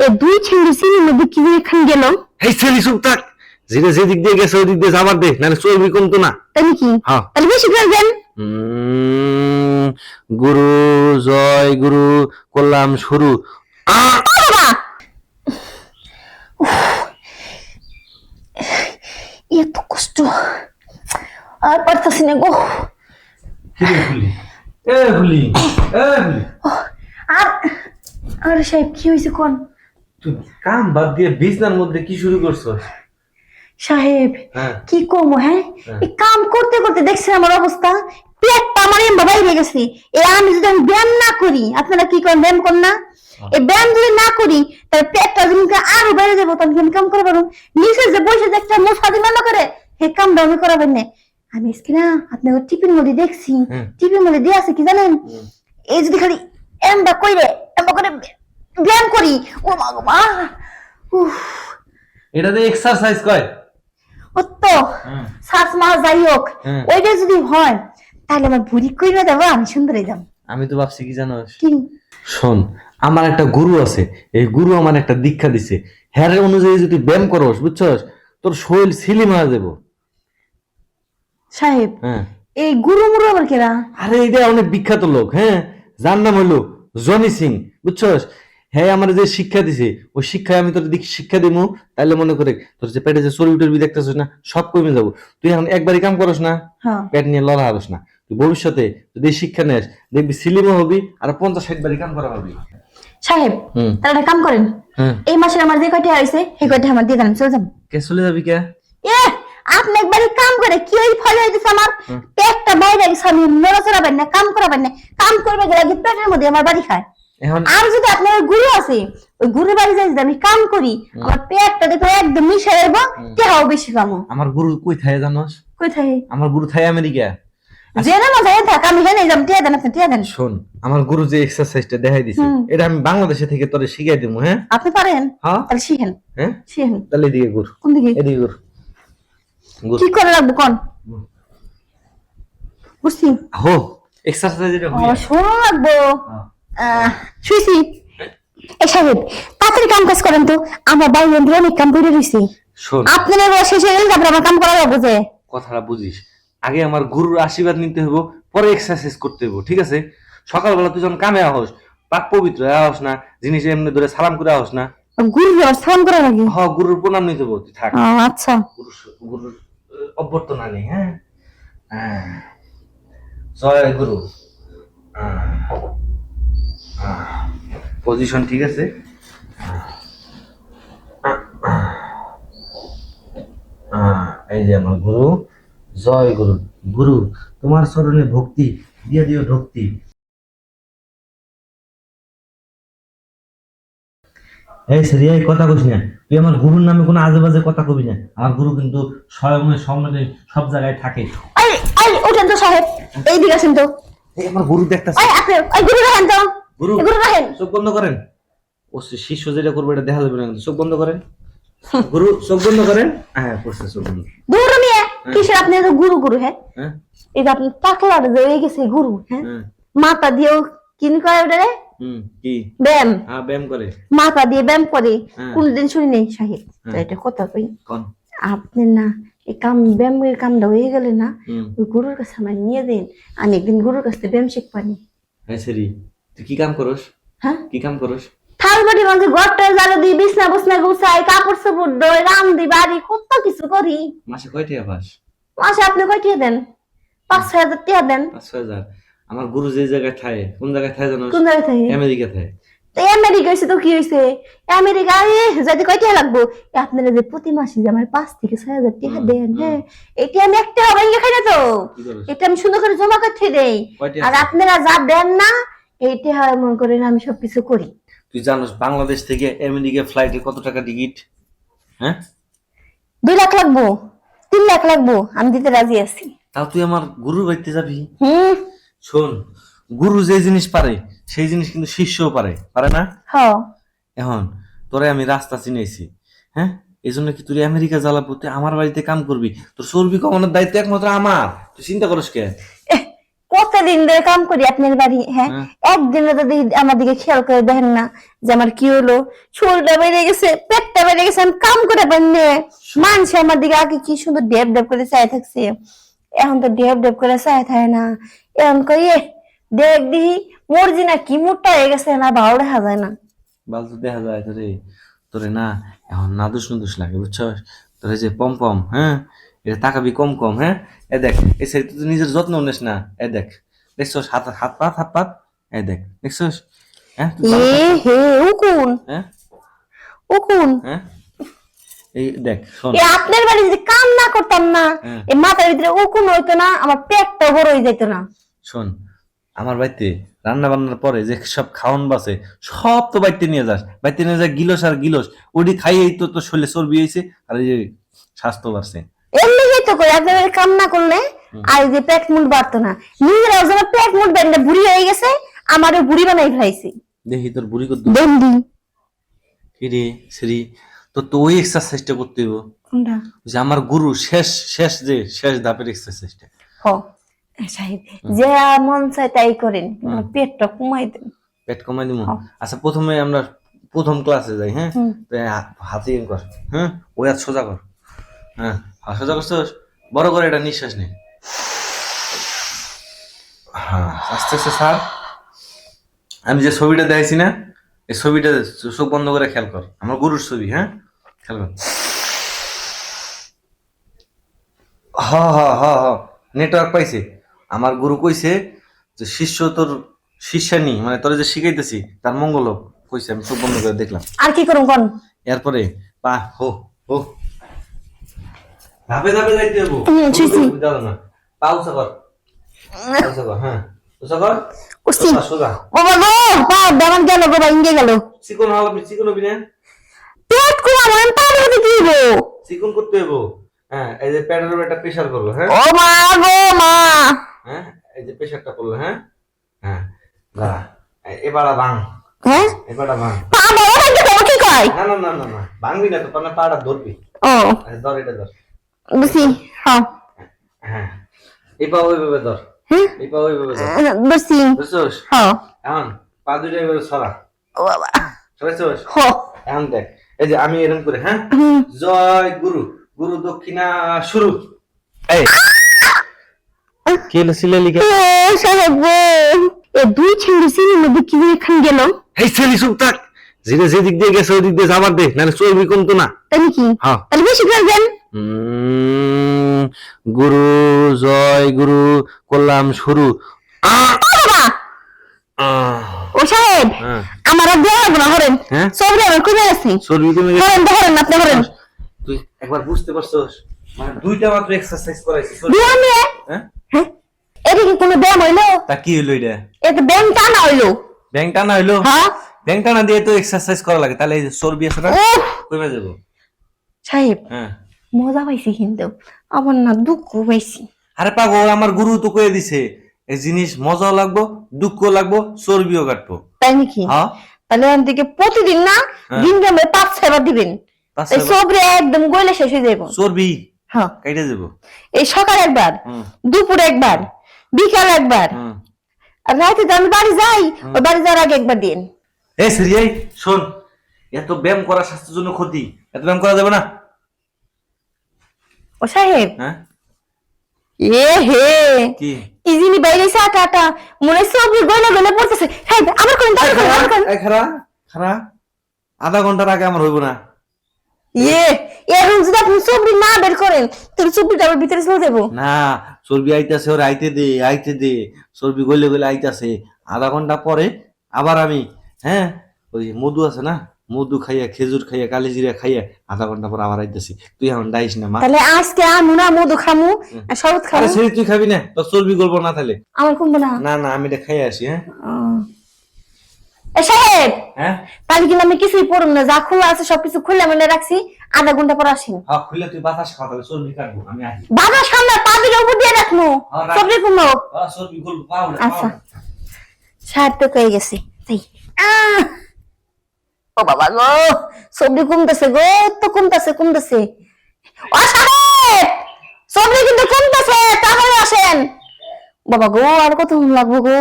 এ দুই ছেলে সিনের মধ্যে কি এখান গেল? এই ছেলে চুপ থাক, যেটা যেদিক দিয়ে গেছে ওই দিক দিয়ে যাবার দে, নাহলে চর্বি কমতো না। তাই নাকি? হ্যাঁ। তাহলে বেশি করে দেন। গুরু জয় গুরু করলাম শুরু। বাবা এত কষ্ট আর পারতাছি না গো। আর আর সাহেব কি হয়েছে কোন? তুই কাম বাদ দিয়ে বিছনার মধ্যে কি শুরু করছস? সাহেব হ্যাঁ। কি কমো? হ্যাঁ, এই কাম করতে করতে দেখছি আমার অবস্থা, পেটটা আমার এমন বাইরে গেছে। আমি যদি ব্যায়াম না করি, আপনারা কি করেন? ব্যায়াম করেন না? এই ব্যায়াম যদি না করি তাহলে পেটটা যদি আরো বাইরে যাবো, তখন আমি কাম করে পারবো। নিচে যে বসে যে একটা মোছা দিন না করে হে কামটা আমি করাবেন না। আমি আজকে না আপনার টিপির মধ্যে দেখছি, টিপির মধ্যে দিয়ে আছে কি জানেন, এই যদি খালি এমবা কইরে এমবা করে ব্যায়াম করি, ও মা গো মা, এটা দিয়ে এক্সারসাইজ কয়। তো শ্বাস মা যাই হোক, ওইটা যদি হয় তাহলে আমার বুড়ি কইরা দেবো, আমি সুন্দর হয়ে যাবো। আমি তো ভাবছি কি জানোস, কি? শোন, আমার একটা গুরু আছে, এই গুরু আমার একটা দীক্ষা দিছে, হ্যার অনুযায়ী যদি ব্যায়াম করস, বুঝছস, তোর শরীর সিলিম হয়ে যাবো। সাহেব হ্যাঁ, এই গুরু মুরু আবার কেরা? আরে এটা অনেক বিখ্যাত লোক, হ্যাঁ, যার নাম হলো জনি সিং, বুঝছস। হ্যাঁ, আমার যে শিক্ষা দিছে ওই শিক্ষায় আমি তোর শিক্ষা দিমু, তাহলে মনে করে তোর যে পেটে যে চর্বি টর্বি দেখতেছিস না, সব কমে যাবো। তুই এখন একবারই কাম করস না, পেট নিয়ে লড়া হারস না, তুই ভবিষ্যতে যদি এই শিক্ষা নেস দেখবি সিলিমও হবি আর 50-60 বারই কাম করা হবি। সাহেব তাহলে একটা কাম করেন, এই মাসে আমার যে কয়টা হয়েছে সেই কয়টা আমার দিয়ে দেন, চলে যাবো। কে চলে যাবি কে? এ আপনি একবারই কাম করে কি ওই ফল হইতেছে, আমার পেটটা বাইরে গেছে, আমি নড়াচড়া পারি না, কাম করা পারি না, কাম করবে গেলে পেটের মধ্যে আমার বাড়ি খায়। আর যদি আপনার গুরু আছে, ওই গুরু বাড়ি যাই যদি আমি কাম করি, আমার পেটটা দেখো একদম মিশে যাবো, তেহাও বেশি কামো। আমার গুরু কই থাকে জানোস? কই থাকে? আমার গুরু থাকে আমেরিকা। জেনে না যায় থাক, আমি হেনে যাম, টিয়া দেন, আপনি টিয়া দেন। শোন, আমার গুরু যে এক্সারসাইজটা দেখাই দিছে এটা আমি বাংলাদেশে থেকে তোরে শিখাই দেবো। হ্যাঁ, আপনি পারেন? হ্যাঁ, তাহলে শিখেন। হ্যাঁ, শিখেন। তাহলে এদিকে গুরু। কোন দিকে? এদিকে গুরু। কি করে রাখবো কোন? বুঝছি। হো, এক্সারসাইজ এটা হই। আমার শোনা লাগবো। শুইছি। এই সাহেব তাড়াতাড়ি কাম কাজ করেন তো, আমার বাড়ির মধ্যে অনেক কাম করে রয়েছে। শোন, আপনার শেষ হয়ে গেলে তারপরে আমার কাম করা লাগবে। যে কথাটা বুঝিস, আগে আমার গুরুর আশীর্বাদ নিতে হবো, পরে এক্সারসাইজ করতে হবো, ঠিক আছে? সকালবেলা তুই যখন কামে আহস, পাক পবিত্র আহস না, জিনিস এমনি ধরে সালাম করে আহস না। গুরু সালাম করা লাগে? হ্যাঁ, গুরুর প্রণাম নিতে হবো, তুই থাক। আচ্ছা, গুরুর অভ্যর্থনা নেই। হ্যাঁ, জয় গুরু। পজিশন ঠিক আছে? এই যে আমার গুরু, জয় গুরু। গুরু তোমার চরণে ভক্তি দিয়ে দিও ভক্তি। এই সেরি, এই কথা কইস না, তুই আমার গুরুর নামে কোনো আজে বাজে কথা কবি না। আমার গুরু কিন্তু স্বয়ং সম্মানে সব জায়গায় থাকে। এই এই ওঠেন তো সাহেব, এই দিকে আসেন তো। এই আমার গুরু দেখতাছে। এই আপনি এই গুরু রাখেন তো, গুরু গুরু রাখেন। চোখ বন্ধ করেন। ও শিষ্য যেটা করবে এটা দেখা যাবে না, কিন্তু চোখ বন্ধ করেন। গুরু চোখ বন্ধ করেন। হ্যাঁ, করছে চোখ বন্ধ। দূর মিয়া, কিসের আপনি তো গুরু গুরু? হ্যাঁ, এই যে আপনি টাকলা হয়ে গেছে গুরু। হ্যাঁ, মাথা দিয়েও কিন করে ওটা রে, কি ব্যায়াম? হ্যাঁ, ব্যায়াম করে, মাথা দিয়ে ব্যায়াম করে। কোনদিন শুনি নেই সাহেব। এটা কথা কই, আপনি না এই কাম ব্যায়ামের কামটা হয়ে গেলে না, ওই গুরুর কাছে আমার নিয়ে দেন, আমি একদিন গুরুর কাছে ব্যায়াম শিখবানি। হ্যাঁ সেরি, তুই কি কাম করস? হ্যাঁ, কি কাম করস? থালবাটি মাঝে ঘরটা জ্বালা দিই, বিছনা বসনা গুছাই, কাপড় চোপড় দই, রান্ধি বাড়ি, কত কিছু করি। মাসে কয় টাকা পাস? মাসে আপনি কয় টাকা দেন? 5-6 হাজার টাকা দেন। 5-6 হাজার? আমার গুরু যে জায়গায় থাকে, কোন জায়গায় থাকে জানো? কোন জায়গায় থাকে? আমেরিকা থাকে। আমেরিকা হয়েছে তো কি হয়েছে? আমেরিকা যাইতে কয় টাকা লাগবো? আপনারা যে প্রতি মাসে যে আমার 5-6 হাজার টাকা দেন, হ্যাঁ, এটা আমি একটা হবে খাই না তো, এটা আমি সুন্দর করে জমা করতে দেই। আর আপনারা যা দেন না, এইটা হয় মনে করেন আমি সবকিছু করি। তুই জানোস বাংলাদেশ থেকে আমেরিকা ফ্লাইটে কত টাকা টিকিট? হ্যাঁ, 2 লাখ লাগবো, 3 লাখ লাগবো, আমি দিতে রাজি আছি। তাও তুই আমার গুরুর বাড়িতে যাবি? শোন, গুরু যে জিনিস পারে সেই জিনিস কিন্তু শিষ্যও পারে, পারে না? হ্যাঁ, এখন তোরে আমি রাস্তা চিনাইছি, হ্যাঁ, এই জন্য কি তুই আমেরিকা জ্বালাবো, তুই আমার বাড়িতে কাম করবি, তোর চর্বি কমানোর দায়িত্ব একমাত্র আমার, তুই চিন্তা করিস কে? প্রতিদিন ধরে কাম করি আপনার বাড়ি, হ্যাঁ একদিনও তো আমার দিকে খেয়াল করে দেখেন না যে আমার কি হলো, শরীরটা বেড়ে গেছে, পেটটা বেড়ে গেছে, আমি কাম করে পাইনি। মানুষ আমার দিকে আগে কি সুন্দর ডেপ ডেপ করে চাই থাকছে, এখন তো ডেপ ডেপ করে চাই থাকে না। এখন কই দেখ দিহি মর্জি না কি মোটা হয়ে গেছে না, ভালো দেখা যায় না। বাল তো দেখা যায় তোরে, তোরে না এখন নাদুস নুদুস লাগে বুঝছস, তোরে যে পম পম, হ্যাঁ এটা তাকাবি কম কম, হ্যাঁ এ দেখ এই সাইড তুই নিজের যত্ন নিস না, এ দেখ দেখছস হাত হাত পাত হাত পাত, এ দেখ দেখছস, হ্যাঁ তুই ভালো থাক। হে উকুন হ্যাঁ উকুন হ্যাঁ এই দেখ শোন, আপনার বাড়ি যদি কাম না করতাম না, হ্যাঁ। এই মাথার ভিতরে উকুন হইতো না, আমার পেটটা বড় হয়ে যেত না। শোন আমার বাড়িতে রান্না বান্নার পরে যে সব খাওয়ান বাসে সব তো বাড়িতে নিয়ে যাস, বাড়িতে নিয়ে যা গিলস আর গিলস, ওটি খাইয়েই তো তোর শরীরে চর্বি হয়েছে আর এই যে স্বাস্থ্য বাড়ছে। এমনি তো কই আপনার বাড়ি কাম না করলে আর এই যে পেট মুট বাড়তো না, নিজেরাও যেন পেট মুট বেঁধে বুড়ি হয়ে গেছে, আমারও বুড়ি বানাই ফেলাইছি। দেখি তোর বুড়ি কত বন্দি কি রে শ্রী, তোর তো ওই এক্সারসাইজটা করতে হইব কোনটা? যে আমার গুরু শেষ শেষ যে শেষ ধাপের এক্সারসাইজটা। হ সাহেব, যে মন চায় তাই করেন, আমার পেটটা কমাই দেন। পেট কমাই দিব। আচ্ছা প্রথমে আমরা প্রথম ক্লাসে যাই, হ্যাঁ তো হাতে ইন কর, হ্যাঁ ওই হাত সোজা কর, হ্যাঁ হাত সোজা করছস, বড় করে এটা নিঃশ্বাস নে, হ্যাঁ আস্তে আস্তে স্যার। আমি যে ছবিটা দেখাইছি না, এই ছবিটা চোখ বন্ধ করে খেয়াল কর, আমার গুরুর ছবি, হ্যাঁ খেয়াল কর। হ হ হ হ নেটওয়ার্ক পাইছে। আমার গুরু কইছে যে শিষ্য তোর শিষ্যানি মানে তোর যে শিখাইতেছি তার মঙ্গল হোক কইছে, আমি চোখ বন্ধ করে দেখলাম। আর কি করুন কোন? এরপরে পা হো হো ধাপে ধাপে যাইতে হবো, ছুঁইছি। যাও না, পা উঁচা কর, পা উঁচা কর, হ্যাঁ উঁচা কর, উসি সোজা সোজা। ও বাবা, পা দামান গেল গো, বা ইঙ্গে গেল। চিকন হবি, চিকন হবি না, পেট কো আমার পা ধরে কি হইবো? চিকন করতে হইব। হ্যাঁ এই যে প্যাডের উপর একটা প্রেসার করবো, হ্যাঁ ও মা গো মা, হ্যাঁ এই যে প্রেসারটা করলো, হ্যাঁ হ্যাঁ দাঁড়া, এবারে ভাঙ, হ্যাঁ এবারে ভাঙ। পা বড় হয়ে গেল কি কয়? না না না না না ভাঙবি না তো, পানা পাটা ধরবি। ও আচ্ছা, ধর এটা ধর, বুঝি, হ্যাঁ হ্যাঁ এই পা ওইভাবে ধর, হ্যাঁ এই পা ওইভাবে ধর, বুঝছি, বুঝছস? হ্যাঁ এখন পা দুইটা এভাবে ছড়া, ও বাবা, ছড়াইছস? হ এখন দেখ এই যে আমি এরকম করে, হ্যাঁ হুম। জয় গুরু, গুরু দক্ষিণা শুরু। এই কে লসিলে লিখে ও সাহেব গো, এ দুই ছেলে সিনের মধ্যে কি এখান গেল? এই ছেলে চুপ থাক, যেটা যেদিক দিয়ে গেছে ওই দিক দিয়ে যাবার দে, নাহলে চর্বি কমতো না। তাই নাকি? হ্যাঁ তাহলে বেশি করে দেন। গুরু জয় গুরু করলাম শুরু। বাবা ও সাহেব, হ্যাঁ আমার আর দেওয়া হবে না, হরেন হ্যাঁ সবরে আমার কমে গেছে, চর্বি কমে গেছে। হরেন ধরেন আপনি, হরেন তুই একবার বুঝতে পারছস, মানে দুইটা মাত্র এক্সারসাইজ করাইছি। ব্যায়াম এ? হ্যাঁ হ্যাঁ এটা কি কোনো ব্যায়াম হইলো? তা কি হইলো এটা? এটা ব্যায়াম টানা হইলো? ব্যাং টানা হইলো? হ্যাঁ ব্যাং টানা দিয়ে তো এক্সারসাইজ করা লাগে, তাহলে এই যে চর্বি আছে না উফ, কমে যাবো। সাহেব হ্যাঁ মজা পাইছি কিন্তু আমার না দুঃখ পাইছি। আরে পাগল, আমার গুরু তো কয়ে দিছে এই জিনিস মজাও লাগবো, দুঃখ লাগবো, চর্বিও কাটবো। তাই নাকি? হ্যাঁ তাহলে এখান থেকে প্রতিদিন না হ্যাঁ। দিন গ্রামে 5-6 বার দিবেন, পাঁচ এই ছয়বার। সবরে একদম গইলে শেষ হয়ে যাবো। চর্বি হ্যাঁ কেটে যাবো। এই সকাল একবার, হুম দুপুর একবার, বিকাল একবার, হুম আর রাতে তো আমি বাড়ি যাই, ওই বাড়ি যাওয়ার আগে একবার দিন। এই সিরিয়াই শোন, এত ব্যায়াম করা স্বাস্থ্যের জন্য ক্ষতি, এত ব্যায়াম করা যাবে না। ও সাহেব, হ্যাঁ এ হে কি ইজিনি বাইরে আটা আটা মনে সব গলে গলে পড়তেছে। সাহেব আমার কোন দাঁড়া কোন আমার কোন এই খারা খারা, আধা ঘন্টার আগে আমার হইব না। এখন যদি আপনি চবরি না বের করেন তোর চবরিটা আবার ভিতরে চলে যাবো। না চর্বি আইতাছে, ওর আইতে দে আইতে দে, চর্বি গলে গলে আইতাছে। আধা ঘন্টা পরে আবার আমি, হ্যাঁ ওই মধু আছে না, মধু খাইয়া খেজুর খাইয়া কালিজিরা খাইয়া আধা ঘন্টা পর আবার আইতাছি। তুই এখন ডাইস না মা। তাহলে আজকে আমু না মধু খামু আর শরবত আরে খামু। সেটা তুই খাবি না, তোর চর্বি গলবো না তাহলে। আমার কমবো না। না না আমি এটা খাইয়া আসি। হ্যাঁ এ সাহেব, হ্যাঁ তাহলে কিন্তু আমি কিছুই পড়ুম না, যা খোলা আছে সবকিছু খুলে মেলে রাখছি, আধা ঘন্টা পর আসেন। হ্যাঁ খুলে তুই বাতাস খাওয়া, তাহলে চর্বি কাটবো আমি আসি। বাবা সামনে পা দিলে উপর দিয়ে রাখবো, হ্যাঁ, রাখ। সবরি কমো। চর্বি গলবো পাও না। আচ্ছা সাহেব তো কয়ে গেছে তাই। ও বাবা গো, সবরি কমতেছে গো, তো কমতেছে কমতেছে। ও সাহেব সবরি কিন্তু কমতেছে, তাহলে আসেন। বাবা গো আর কত লাগবো গো